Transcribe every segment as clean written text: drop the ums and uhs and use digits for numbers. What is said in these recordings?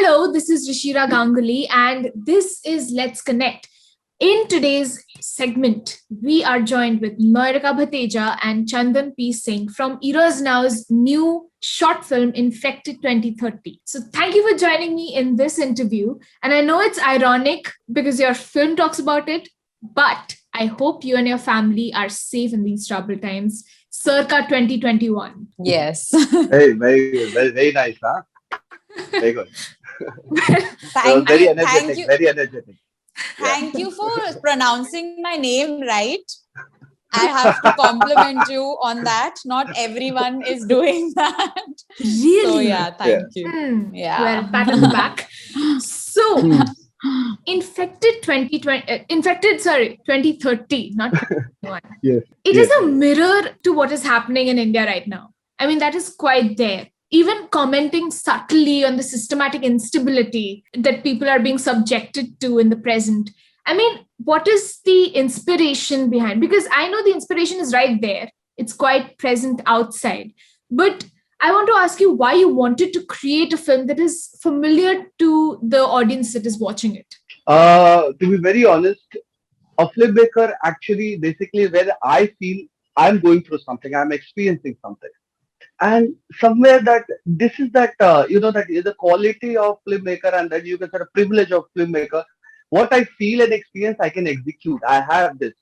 Hello, this is Rishira Ganguly, and this is Let's Connect. In today's segment, we are joined with Noyrika Bhateja and Chandan Singh from Eros Now's new short film, Infected 2030. So, thank you for joining me in this interview. And I know it's ironic because your film talks about it, but I hope you and your family are safe in these troubled times, circa 2021. Yes. Hey, very nice, huh? Very good. Thank Very you. energetic, very energetic. Yeah. Thank you for pronouncing my name right. I have to compliment you on that. Not everyone is doing that. Really? So yeah, thank you. Yeah. Well, pat on the back. So, Infected 2030, not 2021. Yes. It Yes. is a mirror to what is happening in India right now. I mean, that is quite there. Even commenting subtly on the systematic instability that people are being subjected to in the present. I mean, what is the inspiration behind? Because I know the inspiration is right there. It's quite present outside. But I want to ask you why you wanted to create a film that is familiar to the audience that is watching it. To be very honest, a filmmaker actually basically where I feel I'm going through something, I'm experiencing something. And somewhere that this is that that is the quality of filmmaker, and that you can say the privilege of filmmaker. What I feel and experience, I can execute. I have this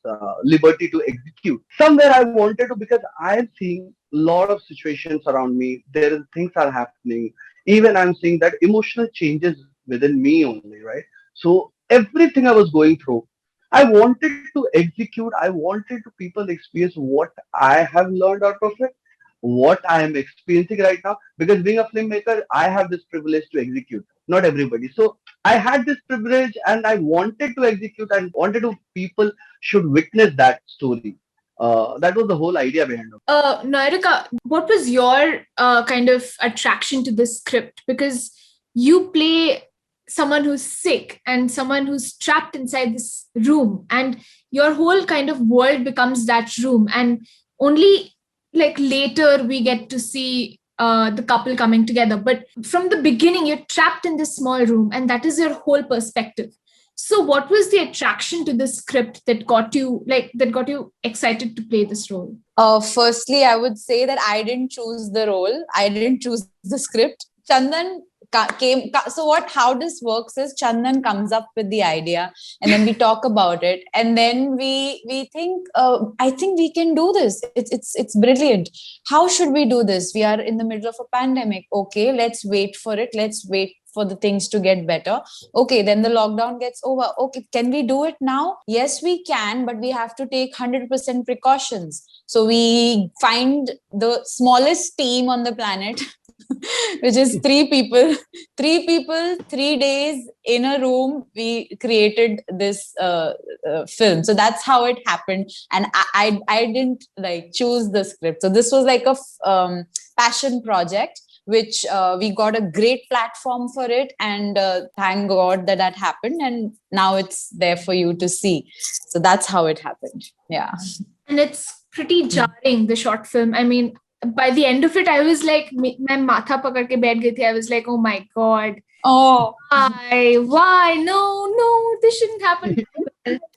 liberty to execute. Somewhere I wanted to, because I am seeing a lot of situations around me. There is things are happening. Even I'm seeing that emotional changes within me only, right? So everything I was going through, I wanted to execute. I wanted to people experience what I have learned out of it, what I am experiencing right now. Because being a filmmaker, I have this privilege to execute. Not everybody. So I had this privilege, and I wanted to execute and wanted to people should witness that story. That was the whole idea behind it. Noyrika, what was your kind of attraction to this script? Because you play someone who's sick and someone who's trapped inside this room, and your whole kind of world becomes that room. And only like later we get to see the couple coming together. But from the beginning, you're trapped in this small room, and that is your whole perspective. So, what was the attraction to this script that got you excited to play this role? Firstly, I would say that I didn't choose the role. I didn't choose the script. Chandan came. So how this works is Chandan comes up with the idea, and then we talk about it, and then we think. I think we can do this. It's brilliant. How should we do this? We are in the middle of a pandemic. Okay, let's wait for it. Let's wait for the things to get better. Okay, then the lockdown gets over. Okay, can we do it now? Yes, we can, but we have to take 100% precautions. So we find the smallest team on the planet, which is 3 people, 3 days in a room. We created this film. So that's how it happened. And I didn't like choose the script. So this was like a passion project, which we got a great platform for it, and thank God that happened, and now it's there for you to see. So that's how it happened. Yeah. And it's pretty jarring, the short film. I mean, by the end of it, I was like, main matha pakad ke baith gayi thi. I was like, oh my God. Oh, why? No, this shouldn't happen.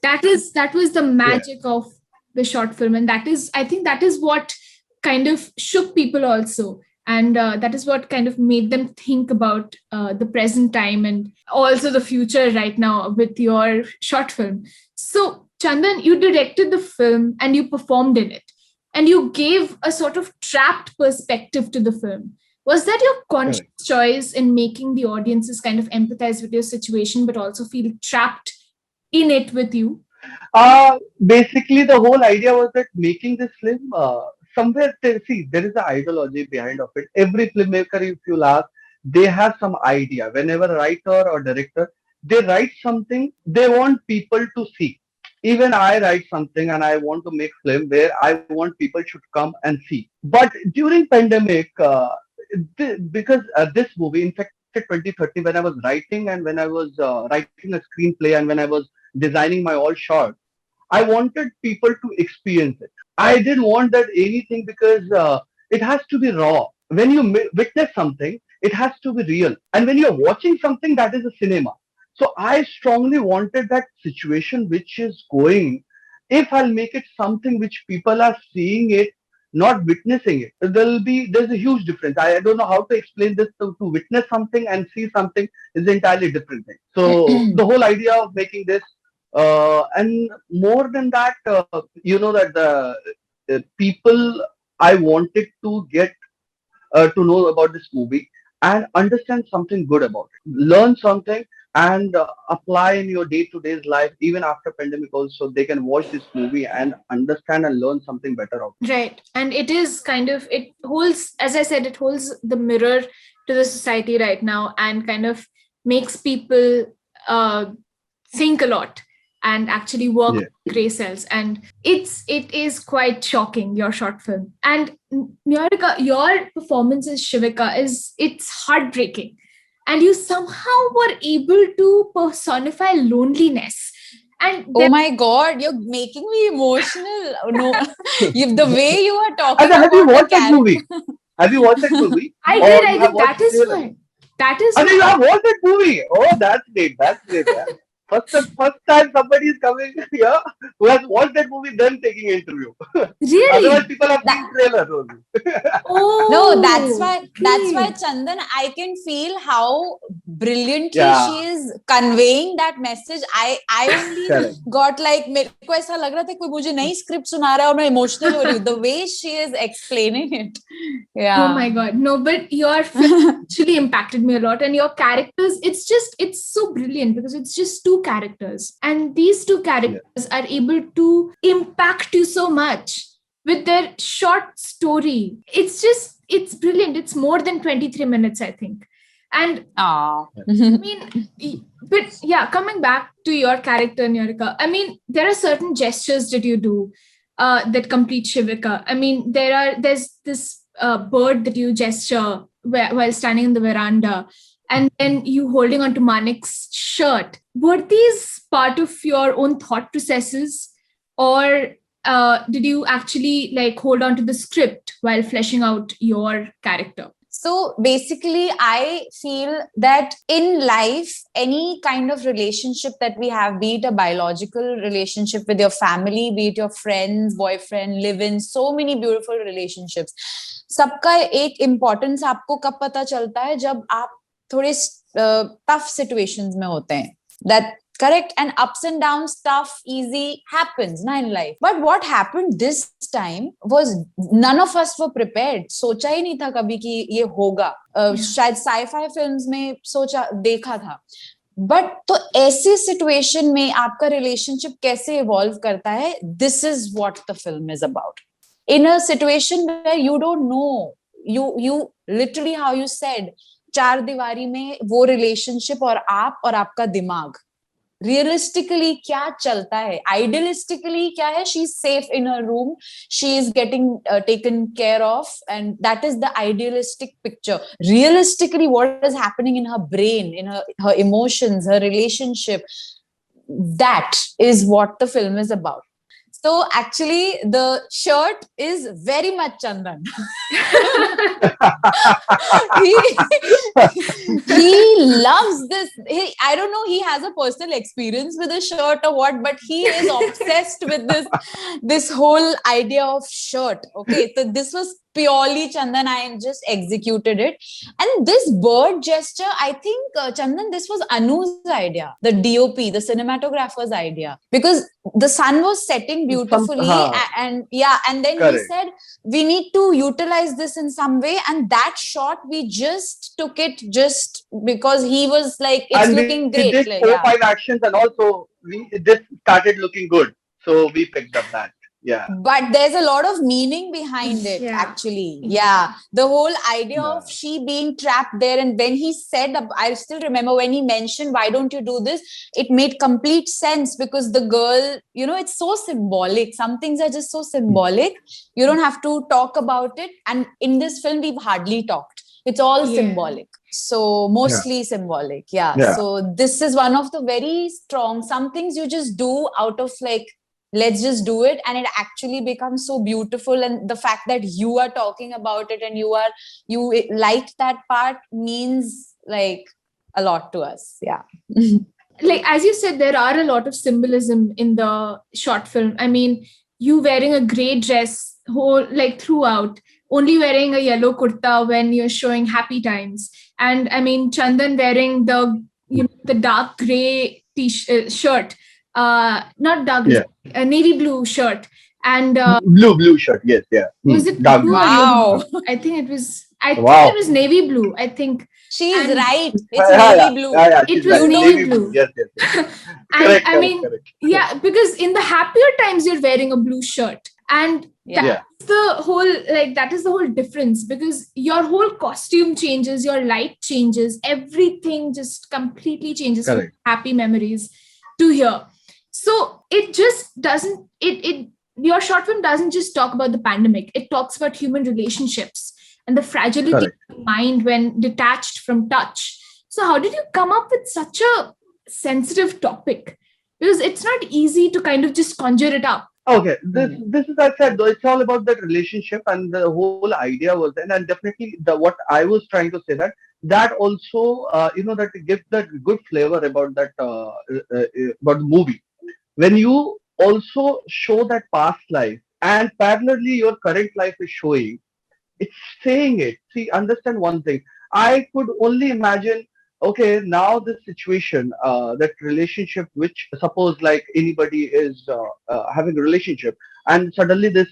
That was the magic of the short film. And I think that is what kind of shook people also. And that is what kind of made them think about the present time and also the future right now with your short film. So, Chandan, you directed the film and you performed in it. And you gave a sort of trapped perspective to the film. Was that your conscious choice in making the audiences kind of empathize with your situation, but also feel trapped in it with you? Basically, the whole idea was that making this film, somewhere, see, there is an ideology behind of it. Every filmmaker, if you ask, they have some idea. Whenever a writer or director, they write something, they want people to see. Even I write something and I want to make film where I want people should come and see. But during pandemic, because this movie, Infected 2030, when I was writing and when I was writing a screenplay and when I was designing my all short, I wanted people to experience it. I didn't want that anything because it has to be raw. When you witness something, it has to be real. And when you're watching something, that is a cinema. So I strongly wanted that situation which is going. If I'll make it something which people are seeing it, not witnessing it, there's a huge difference. I don't know how to explain this. To witness something and see something is entirely different thing. So the whole idea of making this, and more than that, that the people I wanted to get to know about this movie and understand something good about it, learn something, and apply in your day-to-day life, even after pandemic also. They can watch this movie and understand and learn something better out. Right. And it is kind of, it holds, as I said, it holds the mirror to the society right now and kind of makes people think a lot and actually work with gray cells. And it is quite shocking, your short film. And Noyrika, your performance as Shivika it's heartbreaking. And you somehow were able to personify loneliness. And oh my God, you're making me emotional. No, the way you are talking Have you about the watched that character. movie? Have you watched that movie? I Or did. you I have did. watched That is trailer? why. That is And you why. have watched that movie. Oh, that's great. That's great. Yeah. First time somebody is coming here who has watched that movie, then taking an interview. Otherwise, Really? people have seen trailers only. No, that's Oh, why okay. Chandan, I can feel how brilliantly she Yeah, is conveying that message. I only correct. got like, मेरे को ऐसा लग रहा था कोई मुझे नई script सुना रहा है और मैं emotional हो रही हूँ. The way she is explaining it, Oh yeah. my God. No, but your film actually impacted me a lot. And your characters, it's so brilliant because it's just two characters. And these two Yeah. characters are able to impact you so much with their short story. It's brilliant. It's more than 23 minutes, I think. And Ah. I mean, but yeah, coming back to your character, Noyrika, I mean, there are certain gestures that you do that complete Shivika. I mean, there's this bird that you gesture while standing in the veranda, and then you holding onto Manik's shirt. Were these part of your own thought processes, or did you actually like hold on to the script while fleshing out your character? So basically, I feel that in life, any kind of relationship that we have, be it a biological relationship with your family, be it your friends, boyfriend, live-in, so many beautiful relationships. सबका एक importance आपको कब पता चलता है जब आप थोड़े tough situations में होते हैं. That correct, and ups and downs, stuff easy happens na in life. But what happened this time was none of us were prepared. सोचा ही नहीं था कभी कि ये होगा. शायद sci-fi films में सोचा देखा था. बट तो ऐसे सिचुएशन में आपका रिलेशनशिप कैसे इवॉल्व करता है, this is what the film is about. In a situation where you don't know, you literally how you said, चार दीवारी में वो रिलेशनशिप और आप और आपका दिमाग, रियलिस्टिकली क्या चलता है, आइडियलिस्टिकली क्या है, she is safe in her room, she is getting taken care of, and that is the idealistic picture. Realistically what is happening in her brain, in her emotions, her relationship, that is what the film is about. So actually the shirt is very much Chandan. he loves this. I don't know, he has a personal experience with a shirt or what, but he is obsessed with this whole idea of shirt. Okay, so this was purely Chandan. I just executed it. And this bird gesture, I think Chandan, this was Anu's idea, the DOP, the cinematographer's idea, because the sun was setting beautifully. And yeah, and then Correct. he said we need to utilize this in some way, and that shot we just took it just because he was like, it's And looking we great. did Like, 4 or 5 actions, and also this started looking good, so we picked up that. Yeah. But there's a lot of meaning behind it, Yeah. actually. Yeah. The whole idea of she being trapped there. And when he said, I still remember when he mentioned, why don't you do this? It made complete sense because the girl, it's so symbolic. Some things are just so symbolic. You don't have to talk about it. And in this film, we've hardly talked. It's all symbolic. So mostly symbolic. Yeah. So this is one of the very strong, some things you just do out of like let's just do it, and it actually becomes so beautiful. And the fact that you are talking about it and you liked that part means like a lot to us. Yeah. Like as you said, there are a lot of symbolism in the short film. I mean, you wearing a gray dress whole like throughout, only wearing a yellow kurta when you're showing happy times, and I mean Chandan wearing the dark gray shirt, not dark, Yeah. a navy blue shirt, and Blue shirt. Yes, yeah. was it Dark blue blue. or navy Wow. blue? I think it was. I think it Wow. was navy blue. I think, She's and right. It's Yeah, yeah, navy blue. yeah, yeah. it She's was right. You know, navy Navy blue. blue. Yes, yes, yes. And Correct, I correct, mean, correct. yeah, because in the happier times you're wearing a blue shirt, and yeah. Yeah. that is the whole difference, because your whole costume changes, your light changes, everything just completely changes from Correct. happy memories to here. So it just doesn't it your short film doesn't just talk about the pandemic, it talks about human relationships and the fragility Correct. of the mind when detached from touch. So how did you come up with such a sensitive topic? Because it's not easy to kind of just conjure it up. Okay, this is, I said, though, it's all about that relationship, and the whole idea was then, and definitely the what I was trying to say, that also that gives that good flavor about that about the movie, when you also show that past life and parallelly your current life is showing, it's saying it. See, understand one thing. I could only imagine, okay, now this situation, that relationship, which suppose like anybody is having a relationship, and suddenly this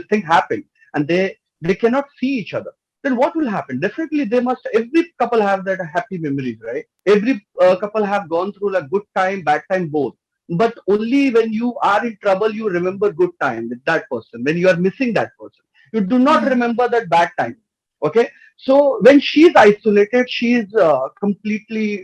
thing happened, and they cannot see each other. Then what will happen? Definitely, they must. Every couple have that happy memories, right? Every couple have gone through like good time, bad time, both. But only when you are in trouble, you remember good time with that person. When you are missing that person, you do not remember that bad time. Okay, so when she's isolated, she's completely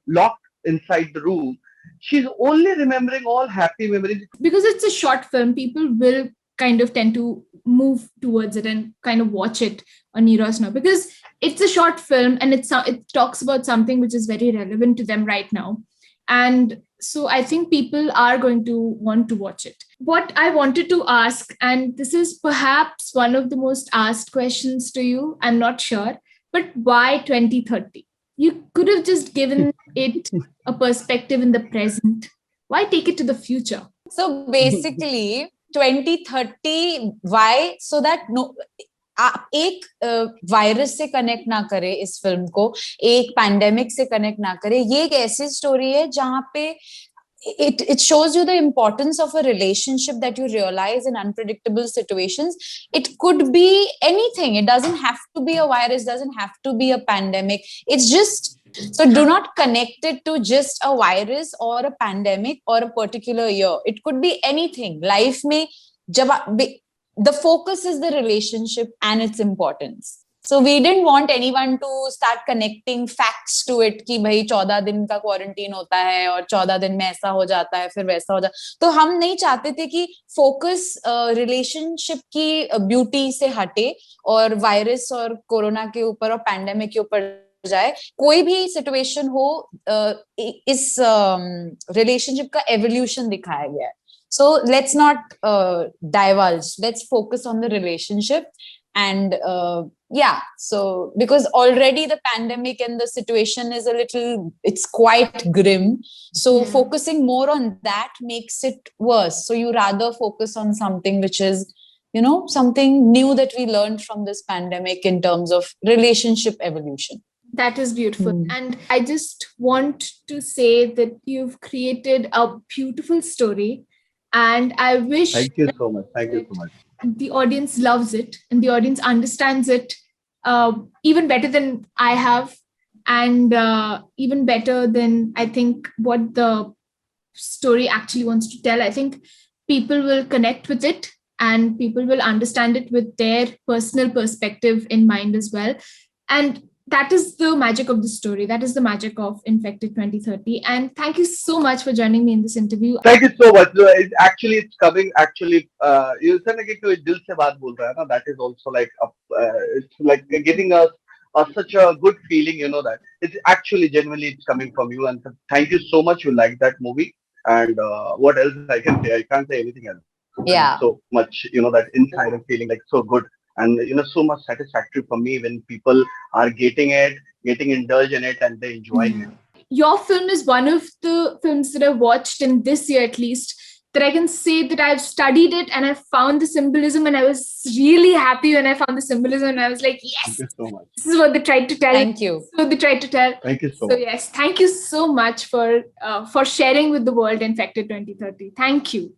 locked inside the room, she's only remembering all happy memories. Because it's a short film, people will kind of tend to move towards it and kind of watch it on Eros Now, because it's a short film and it talks about something which is very relevant to them right now. And so I think people are going to want to watch it. What I wanted to ask, and this is perhaps one of the most asked questions to you, I'm not sure, but why 2030? You could have just given it a perspective in the present. Why take it to the future? So basically 2030, why? So that no, एक virus से connect ना करे इस film को, एक pandemic से connect ना करे. ये एक ऐसी स्टोरी है जहां पे it shows you the importance of a relationship that you realize in unpredictable situations. It could be anything. It doesn't have to be a virus, doesn't have to be a pandemic. It's just, so do not connect it to just a virus or a pandemic or a particular year. It could be anything. Life may, the focus is the relationship and its importance. So we didn't want anyone to start connecting facts to it कि भाई 14 दिन का quarantine होता है और 14 दिन में ऐसा हो जाता है फिर वैसा हो जाता. तो हम नहीं चाहते थे कि फोकस रिलेशनशिप की ब्यूटी से हटे और वायरस और कोरोना के ऊपर और पैंडेमिक के ऊपर जाए. कोई भी सिचुएशन हो, इस रिलेशनशिप का एवोल्यूशन दिखाया गया है. So let's not divulge. Let's focus on the relationship. And yeah, so because already the pandemic and the situation is it's quite grim. So focusing more on that makes it worse. So you rather focus on something which is, something new that we learned from this pandemic in terms of relationship evolution. That is beautiful. And I just want to say that you've created a beautiful story. And I wish Thank you so much. Thank you so much. The audience loves it and the audience understands it even better than I have, and even better than I think what the story actually wants to tell. I think people will connect with it and people will understand it with their personal perspective in mind as well. And that is the magic of the story. That is the magic of Infected 2030. And thank you so much for joining me in this interview. Thank you so much. It's coming. Actually, you said like कि दिल से बात बोल रहा है ना. That is also like it's like giving us such a good feeling. That it's actually genuinely it's coming from you. And thank you so much. You like that movie, And what else I can say? I can't say anything else. And Yeah. so much, that inside I'm feeling like so good, and so much satisfactory for me when people are getting it, getting indulged in it, and they enjoying it. Your film is one of the films that I watched in this year, at least, that I can say that I've studied it and I found the symbolism, and I was really happy when I found the symbolism, and I was like, yes, Thank you so much. this is what they tried to tell. Thank you. So they tried to tell. Thank you so So much. yes, thank you so much for sharing with the world Infected 2030. Thank you.